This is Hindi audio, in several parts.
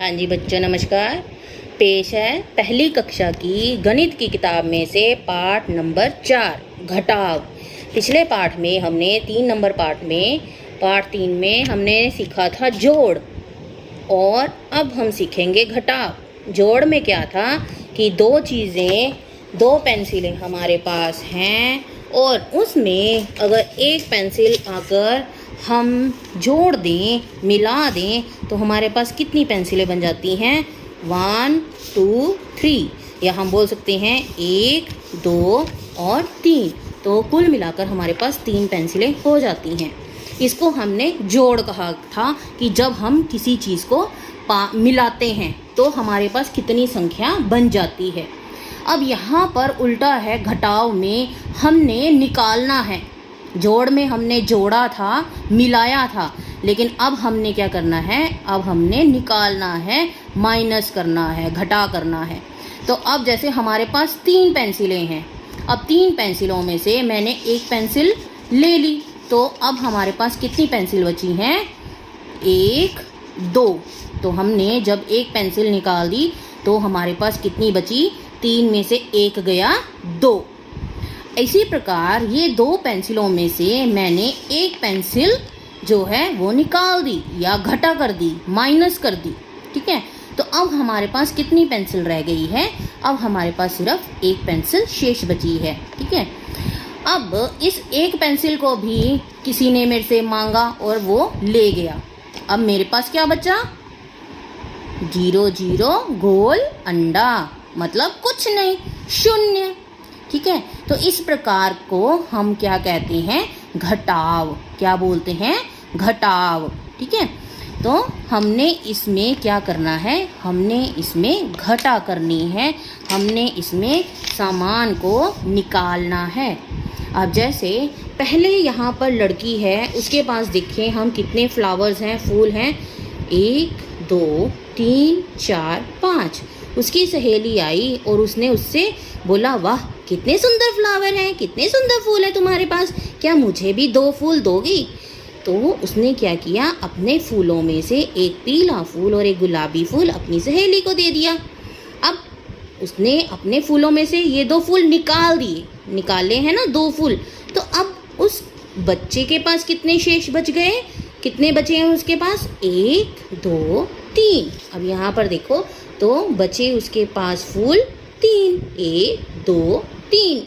हाँ जी बच्चों, नमस्कार। पेश है पहली कक्षा की गणित की किताब में से पाठ नंबर 4 घटाव। पिछले पाठ में हमने 3 नंबर पाठ 3 में हमने सीखा था जोड़, और अब हम सीखेंगे घटाव। जोड़ में क्या था कि दो पेंसिलें हमारे पास हैं और उसमें अगर एक पेंसिल आकर हम जोड़ दें, मिला दें, तो हमारे पास कितनी पेंसिलें बन जाती हैं? 1 2 3, या हम बोल सकते हैं 1 2 और 3। तो कुल मिलाकर हमारे पास 3 पेंसिलें हो जाती हैं। इसको हमने जोड़ कहा था कि जब हम किसी चीज़ को मिलाते हैं तो हमारे पास कितनी संख्या बन जाती है। अब यहाँ पर उल्टा है, घटाव में हमने निकालना है। जोड़ में हमने जोड़ा था, मिलाया था, लेकिन अब हमने क्या करना है? अब हमने निकालना है, माइनस करना है, घटा करना है। तो अब जैसे हमारे पास 3 पेंसिलें हैं, अब 3 पेंसिलों में से मैंने एक पेंसिल ले ली, तो अब हमारे पास कितनी पेंसिल बची हैं? 1 2। तो हमने जब एक पेंसिल निकाल दी तो हमारे पास कितनी बची? 3 में से 1 गया 2। इसी प्रकार ये 2 पेंसिलों में से मैंने एक पेंसिल जो है वो निकाल दी या घटा कर दी, माइनस कर दी। ठीक है, तो अब हमारे पास कितनी पेंसिल रह गई है? अब हमारे पास सिर्फ एक पेंसिल शेष बची है। ठीक है, अब इस एक पेंसिल को भी किसी ने मेरे से मांगा और वो ले गया। अब मेरे पास क्या बचा? 0 0 गोल अंडा, मतलब कुछ नहीं, शून्य। ठीक है, तो इस प्रकार को हम क्या कहते हैं? घटाव। क्या बोलते हैं? घटाव। ठीक है, तो हमने इसमें क्या करना है? हमने इसमें घटा करनी है, हमने इसमें सामान को निकालना है। अब जैसे पहले यहाँ पर लड़की है, उसके पास देखें हम कितने फ्लावर्स हैं, फूल हैं। 1 2 3 4 5। उसकी सहेली आई और उसने उससे बोला, वाह कितने सुंदर फ्लावर हैं, कितने सुंदर फूल है तुम्हारे पास, क्या मुझे भी 2 फूल दोगी? तो उसने क्या किया? अपने फूलों में से एक पीला फूल और एक गुलाबी फूल अपनी सहेली को दे दिया। अब उसने अपने फूलों में से ये 2 फूल निकाल दिए, निकाले हैं ना 2 फूल। तो अब उस बच्चे के पास कितने शेष बच गए? कितने बचे हैं उसके पास? 1 2 3। अब यहाँ पर देखो, तो बचे उसके पास फूल 3, 1 2 3।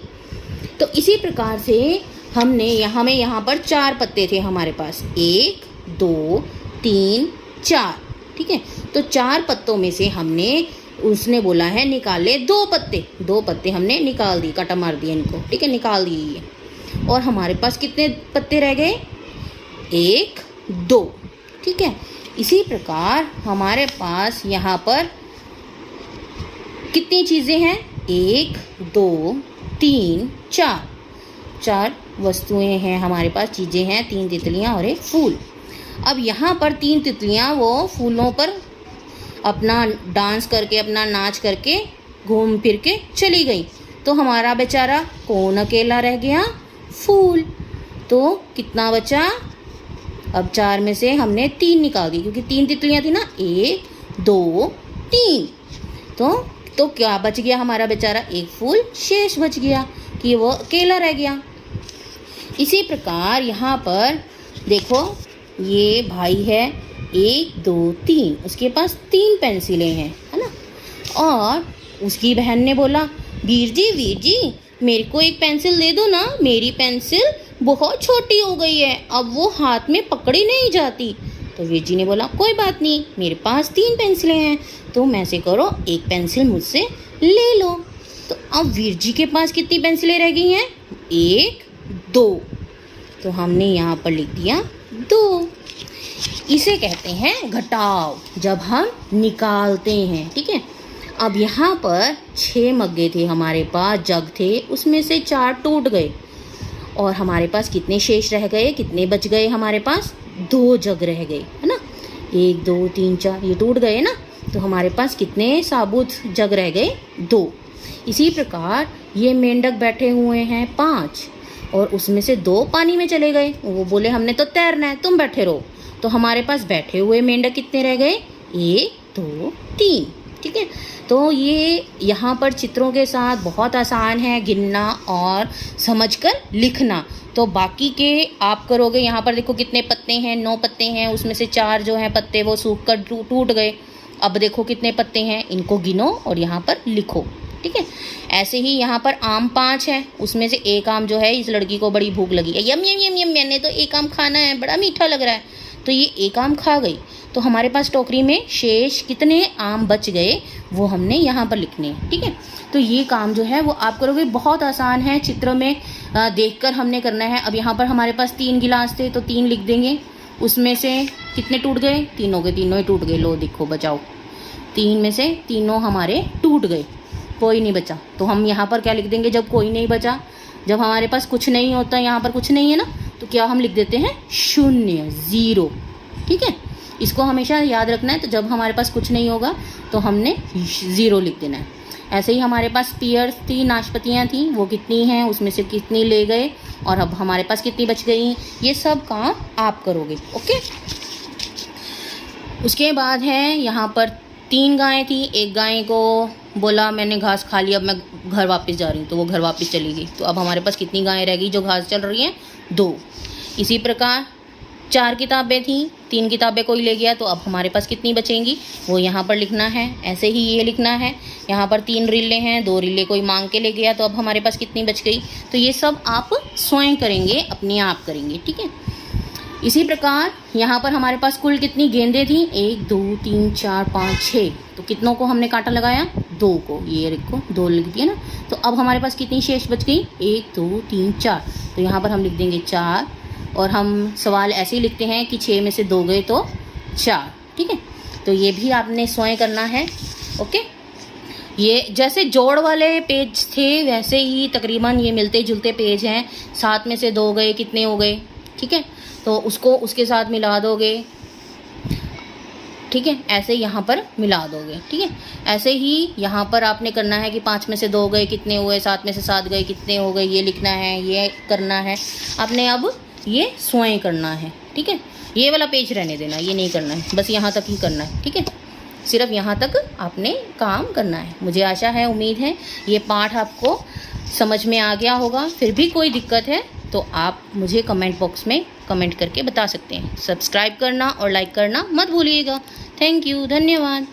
तो इसी प्रकार से हमने यहाँ पर 4 पत्ते थे हमारे पास, 1 2 3 4। ठीक है, तो 4 पत्तों में से हमने, उसने बोला है निकाले 2 पत्ते, 2 पत्ते हमने निकाल दिए, काटा मार दिया इनको। ठीक है, निकाल दिए। और हमारे पास कितने पत्ते रह गए? 1 2। ठीक है, इसी प्रकार हमारे पास यहाँ पर कितनी चीज़ें हैं? 1 2 3 4, 4 वस्तुएं हैं हमारे पास, चीज़ें हैं, 3 तितलियां और एक फूल। अब यहाँ पर 3 तितलियां वो फूलों पर अपना डांस करके, अपना नाच करके, घूम फिर के चली गई। तो हमारा बेचारा कौन अकेला रह गया? फूल। तो कितना बचा? अब 4 में से हमने 3 निकाल दी, क्योंकि 3 तितलियां थी ना, 1 2 3। तो क्या बच गया हमारा बेचारा? एक फूल शेष बच गया, कि वो अकेला रह गया। इसी प्रकार यहाँ पर देखो, ये भाई है, 1 2 3, उसके पास 3 पेंसिलें हैं, है ना। और उसकी बहन ने बोला, वीर जी मेरे को एक पेंसिल दे दो ना, मेरी पेंसिल बहुत छोटी हो गई है, अब वो हाथ में पकड़ी नहीं जाती। तो वीर जी ने बोला, कोई बात नहीं, मेरे पास 3 पेंसिलें हैं, तो मैं से करो, एक पेंसिल मुझसे ले लो। तो अब वीर जी के पास कितनी पेंसिलें रह गई हैं? 1 2। तो हमने यहाँ पर लिख दिया 2। इसे कहते हैं घटाव, जब हम निकालते हैं। ठीक है, अब यहाँ पर 6 मग्गे थे हमारे पास, जग थे, उसमें से 4 टूट गए और हमारे पास कितने शेष रह गए? कितने बच गए हमारे पास? 2 जग रह गए, है ना। 1 2 3 4, ये टूट गए ना, तो हमारे पास कितने साबुत जग रह गए? 2। इसी प्रकार ये मेंढक बैठे हुए हैं 5, और उसमें से 2 पानी में चले गए। वो बोले हमने तो तैरना है, तुम बैठे रहो। तो हमारे पास बैठे हुए मेंढक कितने रह गए? 1 2 3। ठीक है, तो ये यहाँ पर चित्रों के साथ बहुत आसान है गिनना और समझकर लिखना। तो बाकी के आप करोगे, यहाँ पर देखो कितने पत्ते हैं, 9 पत्ते हैं, उसमें से 4 जो हैं पत्ते वो सूख कर टूट गए। अब देखो कितने पत्ते हैं, इनको गिनो और यहाँ पर लिखो। ठीक है, ऐसे ही यहाँ पर आम 5 है, उसमें से एक आम जो है इस लड़की को बड़ी भूख लगी है, यम यम यम यम, मैंने तो एक आम खाना है, बड़ा मीठा लग रहा है, तो ये एक आम खा गई। तो हमारे पास टोकरी में शेष कितने आम बच गए वो हमने यहाँ पर लिखने हैं। ठीक है, तो ये काम जो है वो आप करोगे, बहुत आसान है, चित्र में देखकर हमने करना है। अब यहाँ पर हमारे पास 3 गिलास थे तो 3 लिख देंगे, उसमें से कितने टूट गए, तीनों के तीनों ही टूट गए। लो देखो, बचाओ, 3 में से तीनों हमारे टूट गए, कोई नहीं बचा। तो हम यहाँ पर क्या लिख देंगे, जब कोई नहीं बचा, जब हमारे पास कुछ नहीं होता, यहाँ पर कुछ नहीं है ना, तो क्या हम लिख देते हैं 0 0। ठीक है, इसको हमेशा याद रखना है। तो जब हमारे पास कुछ नहीं होगा तो हमने 0 लिख देना है। ऐसे ही हमारे पास पियर्स थी, नाशपतियाँ थी, वो कितनी हैं, उसमें से कितनी ले गए और अब हमारे पास कितनी बच गई, ये सब काम आप करोगे। ओके, उसके बाद है यहाँ पर 3 गायें थी, एक गाय को बोला मैंने घास खा लिया, अब मैं घर वापस जा रही हूँ, तो वो घर वापस चली गई। तो अब हमारे पास कितनी गायें रह गई जो घास चल रही हैं, 2। इसी प्रकार 4 किताबें थी, 3 किताबें कोई ले गया, तो अब हमारे पास कितनी बचेंगी वो यहाँ पर लिखना है। ऐसे ही ये लिखना है, यहाँ पर 3 रीलें हैं, 2 रीलें कोई मांग के ले गया, तो अब हमारे पास कितनी बच गई। तो ये सब आप स्वयं करेंगे, अपने आप करेंगे। ठीक है, इसी प्रकार यहाँ पर हमारे पास कुल कितनी गेंदें थी, 1 2 3 4 5 6। तो कितनों को हमने कांटा लगाया, 2 को, ये देखो 2 लिख दिया ना। तो अब हमारे पास कितनी शेष बच गई, 1 2 3 4। तो यहाँ पर हम लिख देंगे 4, और हम सवाल ऐसे ही लिखते हैं कि 6 में से 2 गए तो 4। ठीक है, तो ये भी आपने स्वयं करना है। ओके, ये जैसे जोड़ वाले पेज थे वैसे ही तकरीबन ये मिलते जुलते पेज हैं। 7 में से 2 गए, कितने हो गए। ठीक है, तो उसको उसके साथ मिला दोगे। ठीक है, ऐसे यहाँ पर मिला दोगे। ठीक है, ऐसे ही यहाँ पर आपने करना है कि 5 में से 2 गए, कितने हुए, 7 में से 7 गए, कितने हो गए, ये लिखना है, ये करना है आपने। अब ये स्वयं करना है। ठीक है, ये वाला पेज रहने देना, ये नहीं करना है, बस यहाँ तक ही करना है। ठीक है, सिर्फ यहाँ तक आपने काम करना है। मुझे आशा है, उम्मीद है ये पाठ आपको समझ में आ गया होगा। फिर भी कोई दिक्कत है तो आप मुझे कमेंट बॉक्स में कमेंट करके बता सकते हैं। सब्सक्राइब करना और लाइक करना मत भूलिएगा। थैंक यू, धन्यवाद।